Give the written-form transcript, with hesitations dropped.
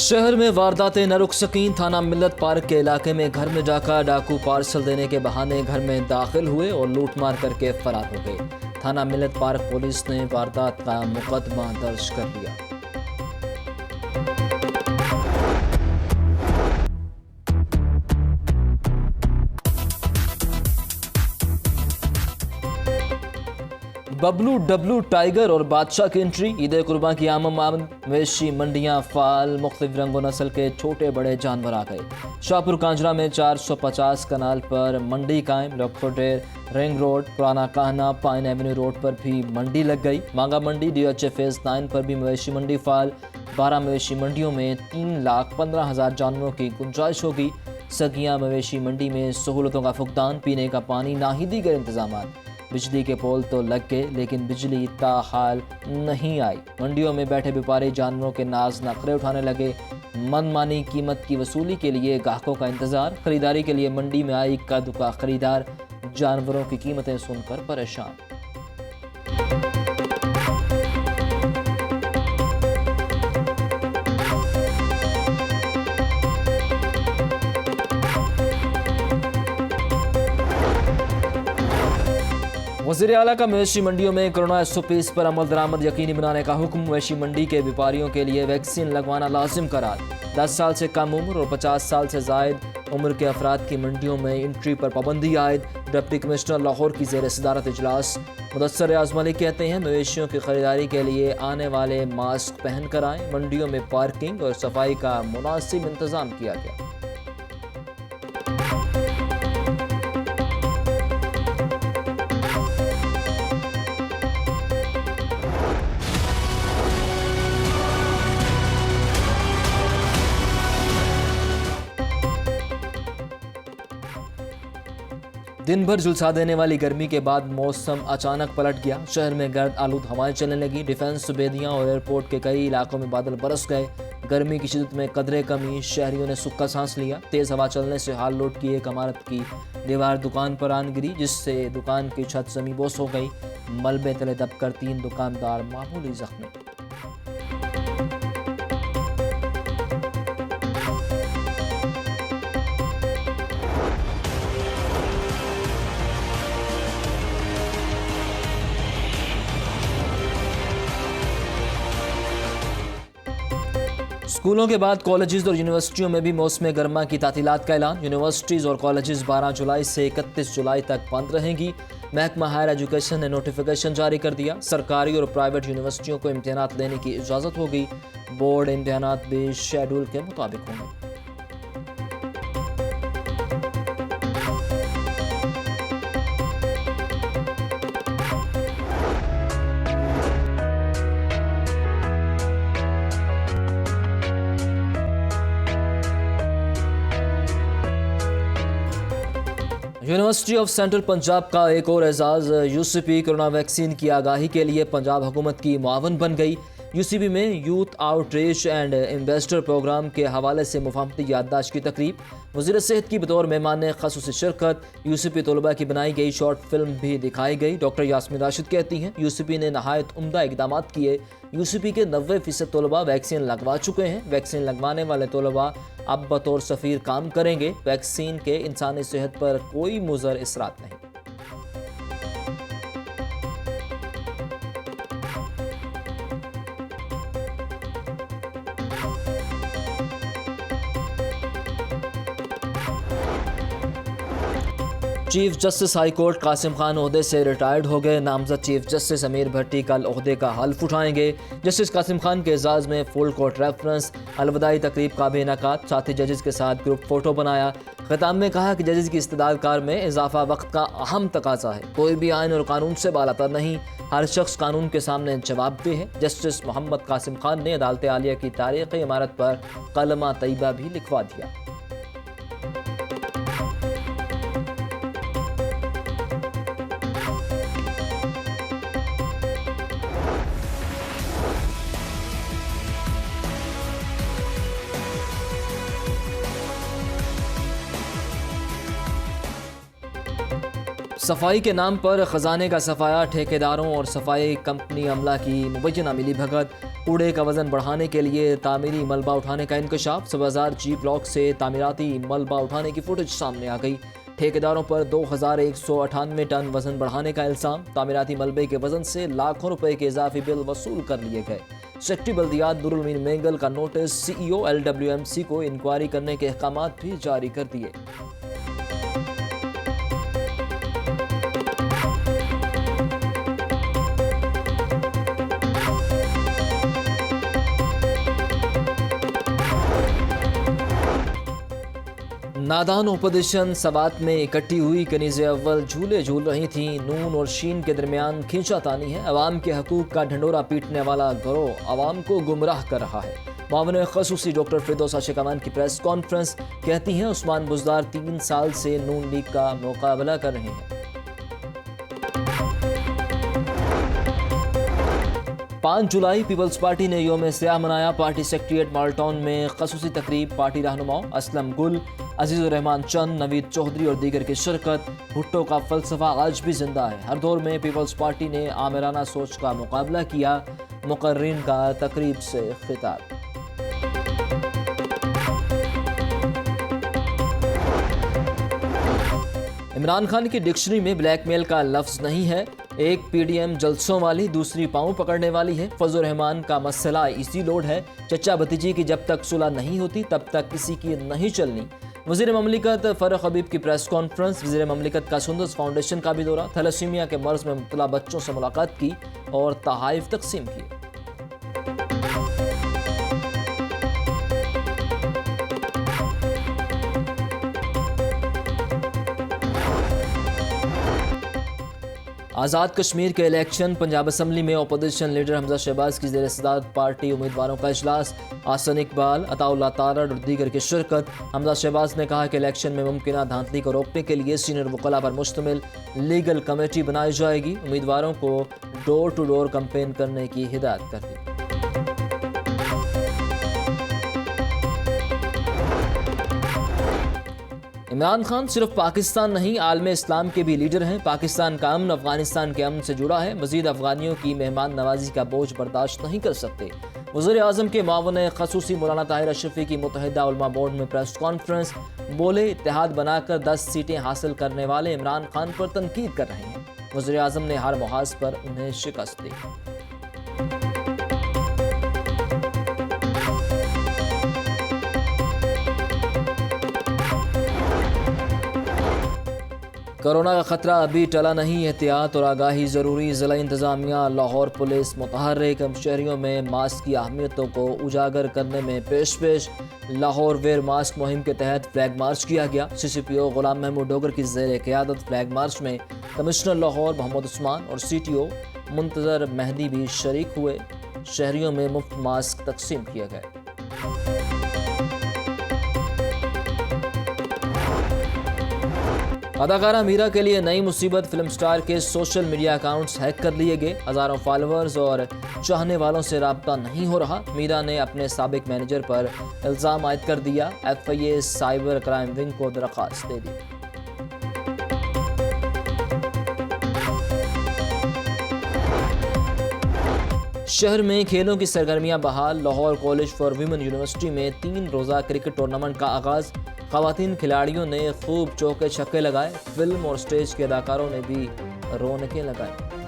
शहर में वारदातें न रुक सकीं। थाना मिल्लत पार्क के इलाके में घर में जाकर डाकू पार्सल देने के बहाने घर में दाखिल हुए और लूटमार करके फरार हो गए। थाना मिल्लत पार्क पुलिस ने वारदात का मुकदमा दर्ज कर लिया। बबलू डब्लू टाइगर और बादशाह की एंट्री। ईद कुर्बान की आमद मवेशी मंडियां फाल। मुख्तलिफ रंगो नस्ल के छोटे बड़े जानवर आ गए। शाहपुर कांजरा में 450 कनाल पर मंडी कायम। लखोटेर रिंग रोड, पुराना कहना, पाइन एवेन्यू रोड पर भी मंडी लग गई। मांगा मंडी DOH फेज 9 पर भी मवेशी मंडी फाल। 12 मवेशी मंडियों में 3,15,000 जानवरों की गुंजाइश होगी। सगिया मवेशी मंडी में सहूलतों का फुकदान, पीने का पानी, नाही दीगर इंतजाम। बिजली के पोल तो लग गए लेकिन बिजली ताहाल नहीं आई। मंडियों में बैठे व्यापारी जानवरों के नाज नखरे उठाने लगे। मनमानी कीमत की वसूली के लिए ग्राहकों का इंतजार। खरीदारी के लिए मंडी में आई कद का खरीदार जानवरों की कीमतें सुनकर परेशान। वज़ीर आला का मवेशी मंडियों में कोरोना SOPs पर अमल दरामद यकीनी बनाने का हुक्म। मवेशी मंडी के व्यापारियों के लिए वैक्सीन लगवाना लाजिम करार। 10 साल से कम उम्र और 50 साल से जायद उम्र के अफराद की मंडियों में एंट्री पर पाबंदी आयद। डिप्टी कमिश्नर लाहौर की ज़ेर सदारत इजलास। मुदस्सर आज़म अली कहते हैं मवेशियों की खरीदारी के लिए आने वाले मास्क पहन कर आएँ। मंडियों में पार्किंग और सफाई का मुनासिब इंतज़ाम किया गया। दिन भर झुलसा देने वाली गर्मी के बाद मौसम अचानक पलट गया। शहर में गर्द आलूद हवाएं चलने लगी। डिफेंस सुबेदियां और एयरपोर्ट के कई इलाकों में बादल बरस गए। गर्मी की शिद्दत में कदरे कमी। शहरियों ने सुक्का सांस लिया। तेज हवा चलने से हाल लोट की एक इमारत की दीवार दुकान पर आन गिरी, जिससे दुकान की छत जमीबोस हो गई। मलबे तले दबकर 3 दुकानदार मामूली जख्मी। स्कूलों के बाद कॉलेजेस और यूनिवर्सिटियों में भी मौसम गर्मा की तातीलात का ऐलान। यूनिवर्सिटीज़ और कॉलेजेस 12 जुलाई से 31 जुलाई तक बंद रहेंगी। महकमा हायर एजुकेशन ने नोटिफिकेशन जारी कर दिया। सरकारी और प्राइवेट यूनिवर्सिटियों को इम्तिहानात लेने की इजाज़त होगी। बोर्ड इम्तिहानात भी शेड्यूल के मुताबिक होंगे। यूनिवर्सिटी ऑफ सेंट्रल पंजाब का एक और एजाज़। UCP कोरोना वैक्सीन की आगाही के लिए पंजाब हुकूमत की मुआवन बन गई। UCP में youth outreach and investor program के हवाले से मुफाहमती याददाश्त की तकरीब। वज़ीर सेहत की बतौर मेहमान ख़ुसूसी शिरकत। UCP तलबा की बनाई गई शॉर्ट फिल्म भी दिखाई गई। डॉक्टर यास्मीन राशिद कहती हैं UCP ने नहायत उम्दा इकदाम किए। UCP के 90% तलबा वैक्सीन लगवा चुके हैं। वैक्सीन लगवाने वाले तलबा अब बतौर सफ़ीर काम करेंगे। वैक्सीन के इंसानी सेहत पर कोई मुज़र असरात नहीं। Chief justice high court Qasim Khan ओहदे से रिटायर्ड हो गए। नामजद चीफ जस्टिस अमीर भट्टी कल ओहदे का हल्फ उठाएंगे। जस्टिस कासिम खान के एजाज़ में फुल कोर्ट रेफरेंस। अलविदाई तकरीब का भी इनेकाद। साथी जजेस के साथ ग्रुप फोटो बनाया। खिताब में कहा कि जजेस की इस्तेदाद कार में इजाफा वक्त का अहम तकाजा है। कोई भी आइन और कानून से बालातर नहीं। हर शख्स कानून के सामने जवाबदेह है। जस्टिस मोहम्मद कासिम खान ने अदालत आलिया की तारीख़ी इमारत पर कलमा तैयबा भी लिखवा दिया। सफाई के नाम पर खजाने का सफाया, ठेकेदारों और सफाई कंपनी अमला की मुबैना मिली भगत, कूड़े का वजन बढ़ाने के लिए तामीरी मलबा उठाने का इंकशाफ। 7000 ब्लॉक से तामीराती मलबा उठाने की फुटेज सामने आ गई। ठेकेदारों पर 2198 टन वजन बढ़ाने का इल्जाम। तामीराती मलबे के वजन से लाखों रुपए के इजाफी बिल वसूल कर लिए गए। सेक्रेटरी बल्दियात नूरुल अमीन मेंगल का नोटिस, CEO LWMC को इंक्वायरी करने के अहकाम भी जारी कर दिए। नादान ओपोजिशन सवात में इकट्ठी हुई। कनीज़े अव्वल झूले झूल रही थी। नून और शीन के दरमियान खींचातानी है। अवाम के हकूक का ढंडोरा पीटने वाला गिरोह अवाम को गुमराह कर रहा है। मामले खसूसी डॉक्टर फिरदौस आशिक अमान की प्रेस कॉन्फ्रेंस, कहती हैं उस्मान बुज़दार 3 साल से नून लीग का मुकाबला कर रहे हैं। 5 जुलाई पीपल्स पार्टी ने योम स्याह मनाया। पार्टी सेक्रेटेरिएट माल्टॉन में खसूसी तकरीब। पार्टी रहनुमाओं असलम गुल, अजीजुर रहमान चंद, नवीद चौधरी और दीगर की शिरकत। भुट्टो का फलसफा आज भी जिंदा है। हर दौर में पीपल्स पार्टी ने आमिराना सोच का मुकाबला किया। मुकर्रीन का तकरीब से खिताब। इमरान खान की डिक्शनरी में ब्लैकमेल का लफ्ज नहीं है। एक PDM जलसों वाली, दूसरी पाँव पकड़ने वाली है। फजल रहमान का मसला इसी लोड है। चचा भतीजी की जब तक सुलह नहीं होती तब तक किसी की नहीं चलनी। वज़ीर ममलिकत फ़ारूक हबीब की प्रेस कॉन्फ्रेंस। वज़ीर ममलिकत का सुंदस फाउंडेशन का भी दौरा। थैलेसीमिया के मर्ज में मुब्तला बच्चों से मुलाकात की और तहाइफ तकसीम किए। आज़ाद कश्मीर के इलेक्शन। पंजाब असम्बली में अपोजिशन लीडर हमजा शहबाज की ज़ेर सदारत पार्टी उम्मीदवारों का इजलास। आसन इकबाल, अताउल्लाह तारड़ और दीगर की शिरकत। हमजा शहबाज ने कहा कि इलेक्शन में मुमकिन धांधली को रोकने के लिए सीनियर वकला पर मुश्तमिल लीगल कमेटी बनाई जाएगी। उम्मीदवारों को डोर टू डोर कैंपेन करने की हिदायत कर दी। इमरान खान सिर्फ पाकिस्तान नहीं, आलम इस्लाम के भी लीडर हैं। पाकिस्तान का अमन अफगानिस्तान के अमन से जुड़ा है। मजीद अफगानियों की मेहमान नवाजी का बोझ बर्दाश्त नहीं कर सकते। वज़ीर आज़म के मावन खसूसी मौलाना ताहिर अशरफी की मुत्तहिदा उलमा बोर्ड में प्रेस कॉन्फ्रेंस। बोले, इत्तेहाद बनाकर 10 सीटें हासिल करने वाले इमरान खान पर तनकीद कर रहे हैं। वज़ीर आज़म ने हर मुहाज पर उन्हें शिकस्त दी। कोरोना का खतरा अभी टला नहीं, एहतियात और आगाही ज़रूरी। ज़िला इंतज़ामिया, लाहौर पुलिस मुतहर्रिक। शहरियों में मास्क की अहमियतों को उजागर करने में पेश लाहौर वेयर मास्क मुहिम के तहत फ्लैग मार्च किया गया। CCPO गुलाम महमूद डोगर की ज़ेर क़यादत फ्लैग मार्च में कमिश्नर लाहौर मोहम्मद उस्मान और CTO मुंतज़र मेहदी भी शरीक हुए। शहरियों में मुफ्त मास्क तकसीम किए गए। अदाकारा मीरा के लिए नई मुसीबत। फिल्म स्टार के सोशल मीडिया अकाउंट्स हैक कर लिए गए। हज़ारों फॉलोअर्स और चाहने वालों से राब्ता नहीं हो रहा। मीरा ने अपने साबिक मैनेजर पर इल्ज़ाम आयद कर दिया। FIA साइबर क्राइम विंग को दरख्वास्त दे दी। शहर में खेलों की सरगर्मियां बहाल। Lahore college for women university में 3 रोज़ा क्रिकेट टूर्नामेंट का आगाज़। ख़वातीन खिलाड़ियों ने खूब चौके छक्के लगाए। फिल्म और स्टेज के अदाकारों ने भी रौनकें लगाई।